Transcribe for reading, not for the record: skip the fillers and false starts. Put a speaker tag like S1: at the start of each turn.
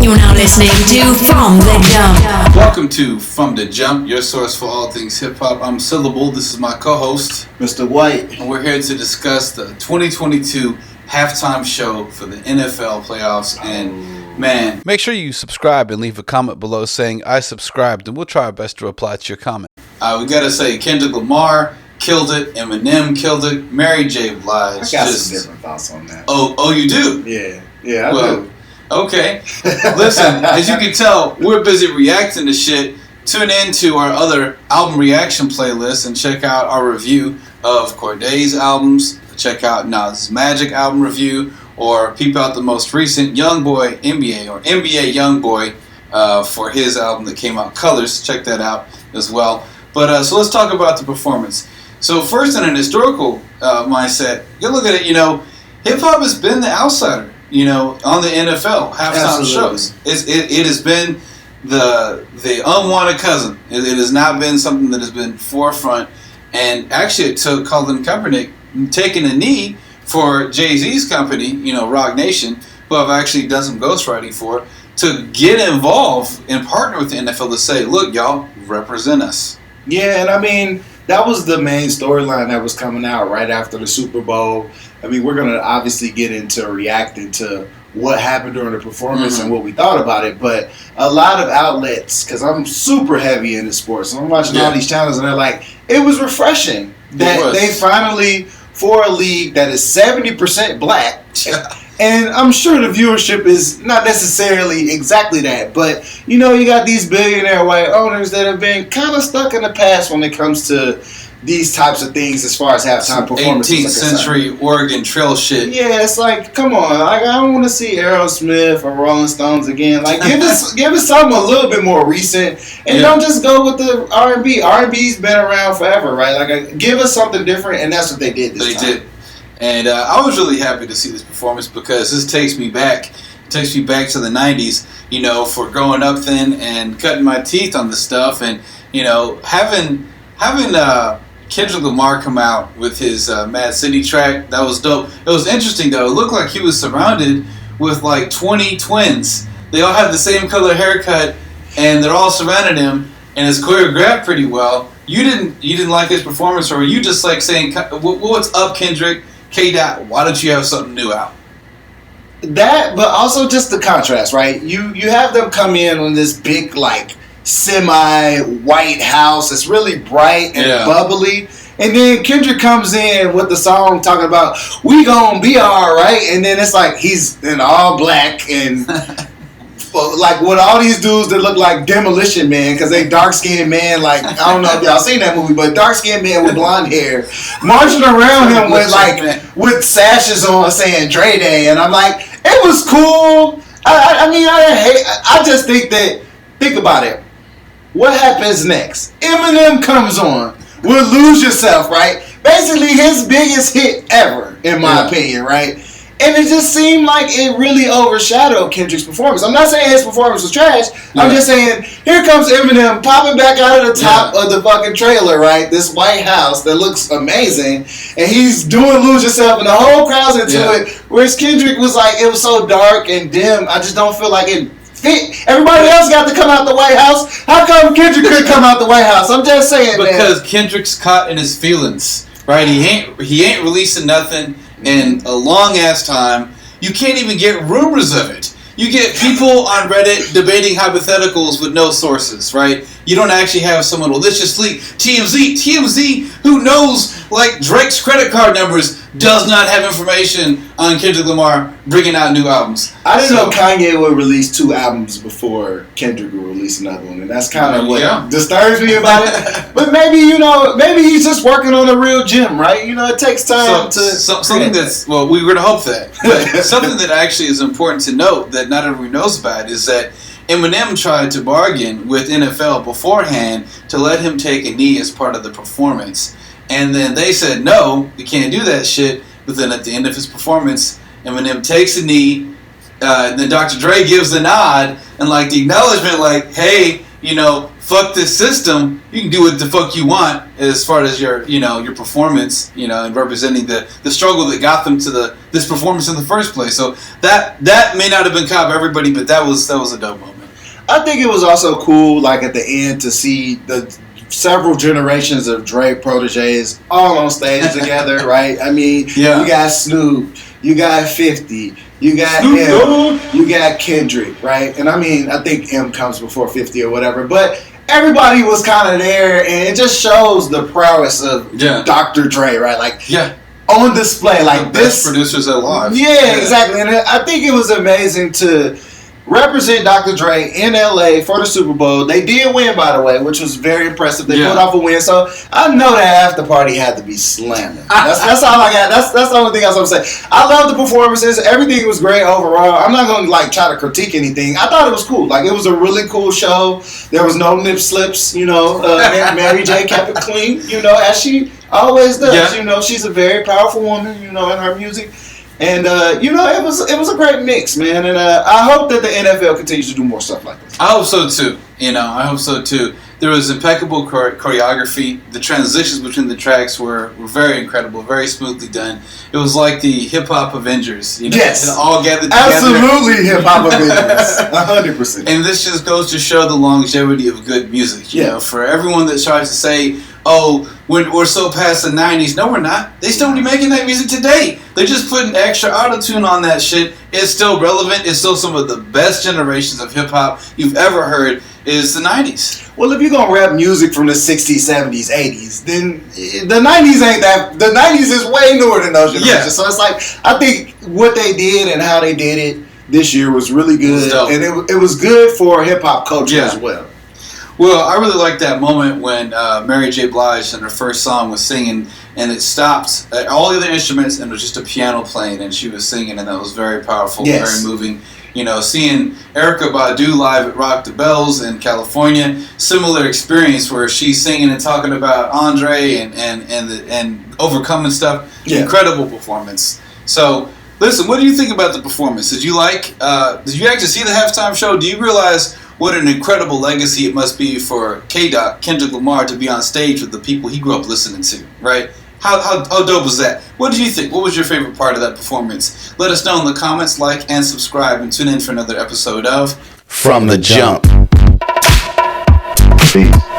S1: You're now listening to From the Jump.
S2: Welcome to From the Jump, your source for all things hip-hop. I'm Syllable. This is my co-host,
S3: Mr. White.
S2: And we're here to discuss the 2022 halftime show for the NFL playoffs. And, man, make sure you subscribe and leave a comment below saying, I subscribed, and we'll try our best to reply to your comment. We got to say, Kendrick Lamar killed it. Eminem killed it. Mary J. Blige.
S3: I got some different thoughts on that.
S2: Oh, you do?
S3: Yeah, I do.
S2: Okay. Listen, as you can tell, we're busy reacting to shit. Tune in to our other album reaction playlist and check out our review of Corday's albums. Check out Nas' Magic album review, or peep out the most recent Youngboy NBA or NBA Youngboy for his album that came out, Colors. Check that out as well. But so let's talk about the performance. So first, in an historical mindset, you look at it. Hip hop has been the outsider. On the NFL halftime shows. It has been the unwanted cousin. It has not been something that has been forefront. And actually, it took Colin Kaepernick taking a knee for Jay-Z's company, Rock Nation, who I've actually done some ghostwriting for, to get involved and partner with the NFL to say, look, y'all, represent us.
S3: Yeah, and I mean, that was the main storyline that was coming out right after the Super Bowl. I mean, we're going to obviously get into reacting to what happened during the performance and what we thought about it. But a lot of outlets, because I'm super heavy into sports, and I'm watching all these channels, and they're like, it was refreshing that they finally, for a league that is 70% black, and I'm sure the viewership is not necessarily exactly that, but you got these billionaire white owners that have been kind of stuck in the past when it comes to these types of things as far as halftime performances.
S2: 18th century Oregon Trail shit.
S3: Yeah, it's like, come on, I don't want to see Aerosmith or Rolling Stones again. Like, give us something a little bit more recent, and don't just go with the R&B. R&B's been around forever, right? Like, give us something different, and that's what they did this time. They did.
S2: And I was really happy to see this performance because this takes me back to the 90s, for growing up then and cutting my teeth on the stuff, and, having Kendrick Lamar come out with his Mad City track, that was dope. It was interesting, though. It looked like he was surrounded with like 20 twins. They all have the same color haircut, and they're all surrounding him, and it's choreographed pretty well. You didn't like his performance, or were you just like saying, what's up, Kendrick? K-Dot, why don't you have something new out?
S3: That, but also just the contrast, right? You have them come in on this big, like, semi-white house. It's really bright and bubbly. And then Kendrick comes in with the song talking about, we gonna be alright. And then it's like he's in all black and like with all these dudes that look like Demolition Man, because they dark-skinned man, like, I don't know if y'all seen that movie, but dark-skinned man with blonde hair marching around him with sashes on saying Dre Day. And I'm like, it was cool. I just think about it. What happens next? Eminem comes on with Lose Yourself, right? Basically his biggest hit ever, in my opinion, right? And it just seemed like it really overshadowed Kendrick's performance. I'm not saying his performance was trash. I'm just saying, here comes Eminem popping back out of the top of the fucking trailer, right? This White House that looks amazing. And he's doing Lose Yourself, and the whole crowd's into it. Whereas Kendrick was like, it was so dark and dim, I just don't feel like it fit. Everybody else got to come out the White House. How come Kendrick couldn't come out the White House? I'm just saying,
S2: because Kendrick's caught in his feelings, right? He ain't releasing nothing in a long ass time. You can't even get rumors of it. You get people on Reddit debating hypotheticals with no sources, right? You don't actually have someone, well, let's just leak TMZ, who knows, like, Drake's credit card numbers, does not have information on Kendrick Lamar bringing out new albums.
S3: I didn't know Kanye would release 2 albums before Kendrick would release another one, and that's kind of what disturbs me about it. But maybe he's just working on a real gym, right? It takes time
S2: something that's, well, we were to hope that. But something that actually is important to note that not everyone knows about is that Eminem tried to bargain with NFL beforehand to let him take a knee as part of the performance. And then they said, no, you can't do that shit. But then at the end of his performance, Eminem takes a knee. Then Dr. Dre gives the nod and, like, the acknowledgement, like, hey, fuck this system. You can do what the fuck you want as far as your performance, and representing the struggle that got them to this performance in the first place. So that may not have been caught by everybody, but that was a dope moment.
S3: I think it was also cool, like at the end, to see the several generations of Dre proteges all on stage together, right? I mean, you got Snoop, you got 50, you got M, you got Kendrick, right? And I mean, I think M comes before 50 or whatever, but everybody was kind of there, and it just shows the prowess of Dr. Dre, right? Like, on display, like
S2: the best producers alive.
S3: Yeah, exactly. And I think it was amazing to represent Dr. Dre in LA for the Super Bowl. They did win, by the way, which was very impressive. They pulled off a win, so I know that after party had to be slamming. That's all I got. That's the only thing else I'm saying. I love the performances. Everything was great overall. I'm not going to try to critique anything. I thought it was cool. Like, it was a really cool show. There was no nip slips. Mary J kept it clean. As she always does.
S2: Yeah.
S3: She's a very powerful woman. In her music. And it was a great mix, man. And I hope that the NFL continues to do more stuff like this.
S2: I hope so too. I hope so too. There was impeccable choreography. The transitions between the tracks were very incredible, very smoothly done. It was like the hip hop Avengers.
S3: Yes,
S2: it all gathered together.
S3: Absolutely, hip hop Avengers, 100%.
S2: And this just goes to show the longevity of good music. For everyone that tries to say, "Oh, we're so past the '90s," no, we're not. They still be making that music today. They're just putting extra auto-tune on that shit. It's still relevant. It's still some of the best generations of hip hop you've ever heard. Is the '90s.
S3: Well, if you're gonna rap music from the '60s, '70s, '80s, then the '90s ain't that. The '90s is way newer than those generations. Yeah. So it's like, I think what they did and how they did it this year was really good, and it was good for hip hop culture as well.
S2: Well, I really liked that moment when Mary J. Blige in her first song was singing, and it stopped at all the other instruments, and it was just a piano playing, and she was singing, and that was very powerful, very moving. Seeing Erykah Badu live at Rock the Bells in California, similar experience where she's singing and talking about Andre and overcoming stuff. Yeah. Incredible performance. So, listen, what do you think about the performance? Did you did you actually see the halftime show? Do you realize what an incredible legacy it must be for K-Dot, Kendrick Lamar, to be on stage with the people he grew up listening to, right? How dope was that? What did you think? What was your favorite part of that performance? Let us know in the comments, like, and subscribe, and tune in for another episode of
S4: From the Jump. Peace.